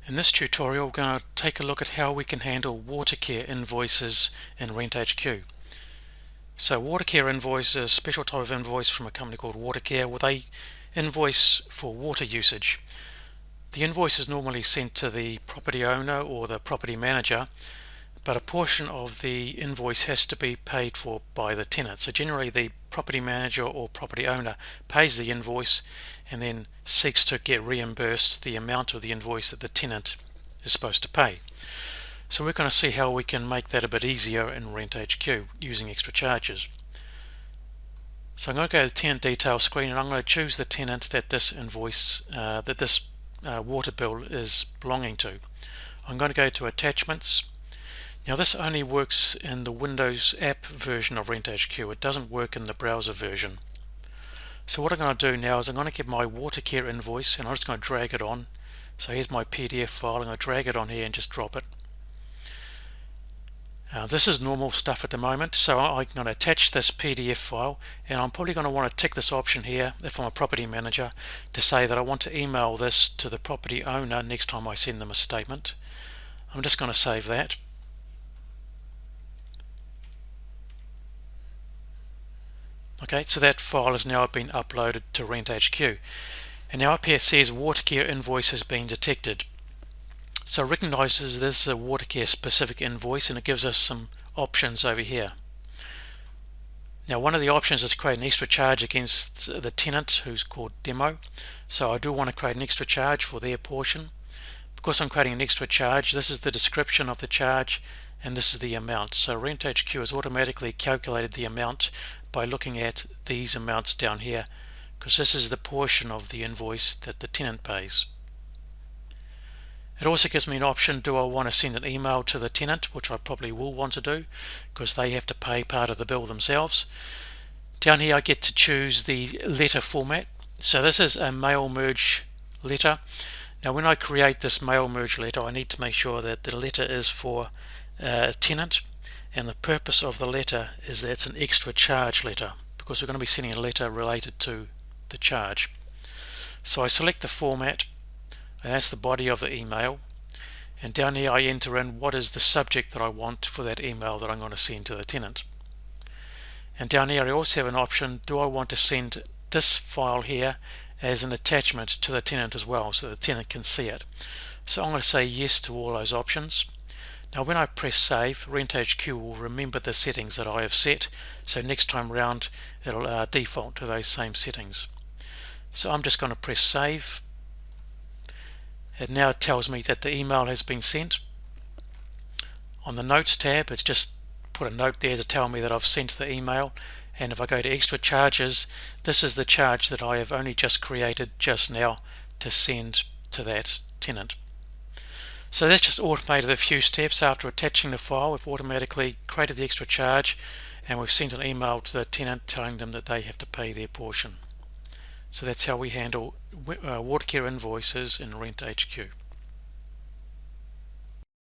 In this tutorial, we're going to take a look at how we can handle Watercare invoices in RentHQ. So Watercare Invoice is a special type of invoice from a company called Watercare where they invoice for water usage. The invoice is normally sent to the property owner or the property manager, but a portion of the invoice has to be paid for by the tenant. So generally the property manager or property owner pays the invoice and then seeks to get reimbursed the amount of the invoice that the tenant is supposed to pay. So we're going to see how we can make that a bit easier in RentHQ using extra charges. So I'm going to go to the tenant details screen and I'm going to choose the tenant that this invoice, water bill is belonging to. I'm going to go to attachments. Now this only works in the Windows app version of RentHQ. It doesn't work in the browser version. So what I'm going to do now is I'm going to get my Watercare invoice and I'm just going to drag it on. So here's my PDF file. I'm going to drag it on here and just drop it. This is normal stuff at the moment, so I'm going to attach this PDF file, and I'm probably going to want to tick this option here if I'm a property manager to say that I want to email this to the property owner next time I send them a statement. I'm just going to save that. Okay, so that file has now been uploaded to RentHQ, and now up here it says Watercare invoice has been detected. So it recognizes this is a Watercare specific invoice and it gives us some options over here. Now one of the options is to create an extra charge against the tenant who's called demo. So I do want to create an extra charge for their portion. Because I'm creating an extra charge, this is the description of the charge and this is the amount. So RentHQ has automatically calculated the amount by looking at these amounts down here, because this is the portion of the invoice that the tenant pays. It also gives me an option, do I want to send an email to the tenant, which I probably will want to do because they have to pay part of the bill themselves. Down here I get to choose the letter format. So this is a mail merge letter. Now when I create this mail merge letter, I need to make sure that the letter is for a tenant, and the purpose of the letter is that it's an extra charge letter because we're going to be sending a letter related to the charge. So I select the format. And that's the body of the email, and down here I enter in what is the subject that I want for that email that I'm going to send to the tenant. And down here I also have an option, do I want to send this file here as an attachment to the tenant as well so the tenant can see it. So I'm going to say yes to all those options. Now when I press save, RentHQ will remember the settings that I have set, so next time round it'll default to those same settings. So I'm just going to press save. It now tells me that the email has been sent. On the notes tab, it's just put a note there to tell me that I've sent the email, and if I go to extra charges, this is the charge that I have only just created just now to send to that tenant. So that's just automated a few steps. After attaching the file, we've automatically created the extra charge and we've sent an email to the tenant telling them that they have to pay their portion. So that's how we handle Watercare invoices in RentHQ.